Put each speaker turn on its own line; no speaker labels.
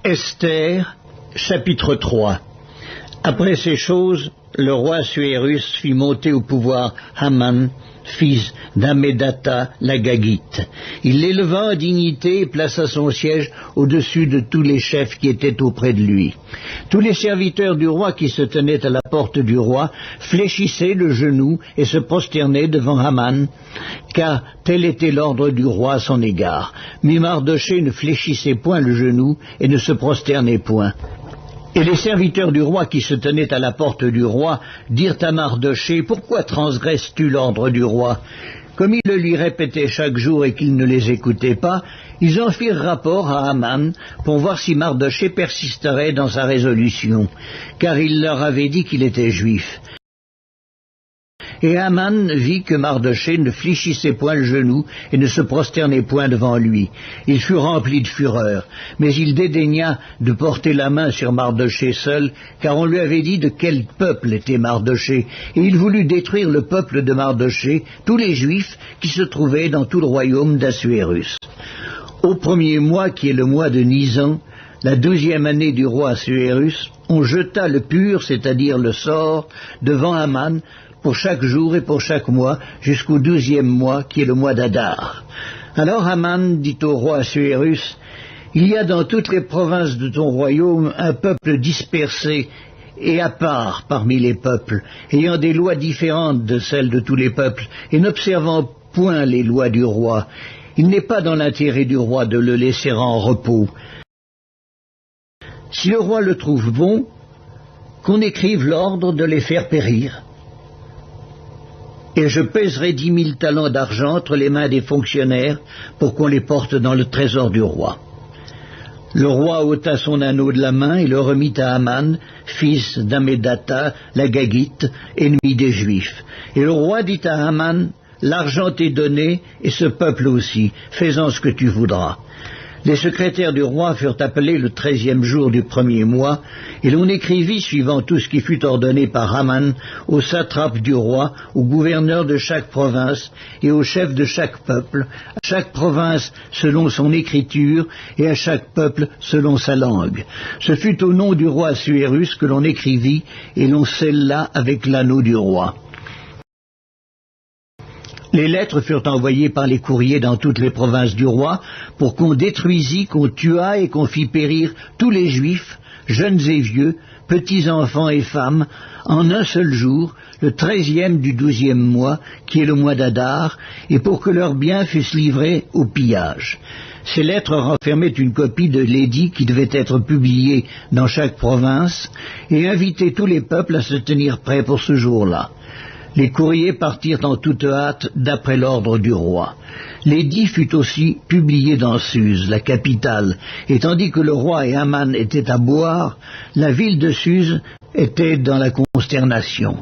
Esther, chapitre 3. Après ces choses, le roi Assuérus fit monter au pouvoir Haman, fils d'Hammédatha l'Agagite. Il l'éleva en dignité et plaça son siège au-dessus de tous les chefs qui étaient auprès de lui. Tous les serviteurs du roi qui se tenaient à la porte du roi fléchissaient le genou et se prosternaient devant Haman, car tel était l'ordre du roi à son égard. Mais Mardochée ne fléchissait point le genou et ne se prosternait point. Et les serviteurs du roi qui se tenaient à la porte du roi dirent à Mardochée, « Pourquoi transgresses-tu l'ordre du roi ?» Comme ils le lui répétaient chaque jour et qu'il ne les écoutait pas, ils en firent rapport à Haman pour voir si Mardochée persisterait dans sa résolution, car il leur avait dit qu'il était juif. Et Haman vit que Mardochée ne fléchissait point le genou et ne se prosternait point devant lui. Il fut rempli de fureur, mais il dédaigna de porter la main sur Mardochée seul, car on lui avait dit de quel peuple était Mardochée, et il voulut détruire le peuple de Mardochée, tous les Juifs qui se trouvaient dans tout le royaume d'Assuérus. Au premier mois, qui est le mois de Nisan, la 12e année du roi Assuérus, on jeta le pur, c'est-à-dire le sort, devant Haman, pour chaque jour et pour chaque mois, jusqu'au 12e mois, qui est le mois d'Adar. Alors Haman dit au roi Assuérus, « Il y a dans toutes les provinces de ton royaume un peuple dispersé et à part parmi les peuples, ayant des lois différentes de celles de tous les peuples, et n'observant point les lois du roi. Il n'est pas dans l'intérêt du roi de le laisser en repos. Si le roi le trouve bon, qu'on écrive l'ordre de les faire périr. Et je pèserai 10 000 talents d'argent entre les mains des fonctionnaires pour qu'on les porte dans le trésor du roi. » Le roi ôta son anneau de la main et le remit à Haman, fils d'Hammédatha l'Agagite, ennemi des Juifs. Et le roi dit à Haman, « L'argent t'est donné, et ce peuple aussi, fais-en ce que tu voudras. » Les secrétaires du roi furent appelés le 13e jour du premier mois, et l'on écrivit, suivant tout ce qui fut ordonné par Haman, aux satrapes du roi, aux gouverneurs de chaque province et aux chefs de chaque peuple, à chaque province selon son écriture et à chaque peuple selon sa langue. Ce fut au nom du roi Assuérus que l'on écrivit, et l'on scella avec l'anneau du roi. Les lettres furent envoyées par les courriers dans toutes les provinces du roi pour qu'on détruisît, qu'on tuât et qu'on fît périr tous les Juifs, jeunes et vieux, petits enfants et femmes, en un seul jour, le 13e du 12e mois, qui est le mois d'Adar, et pour que leurs biens fussent livrés au pillage. Ces lettres renfermaient une copie de l'édit qui devait être publié dans chaque province et invitaient tous les peuples à se tenir prêts pour ce jour-là. Les courriers partirent en toute hâte d'après l'ordre du roi. L'édit fut aussi publié dans Suse, la capitale, et tandis que le roi et Haman étaient à boire, la ville de Suse était dans la consternation.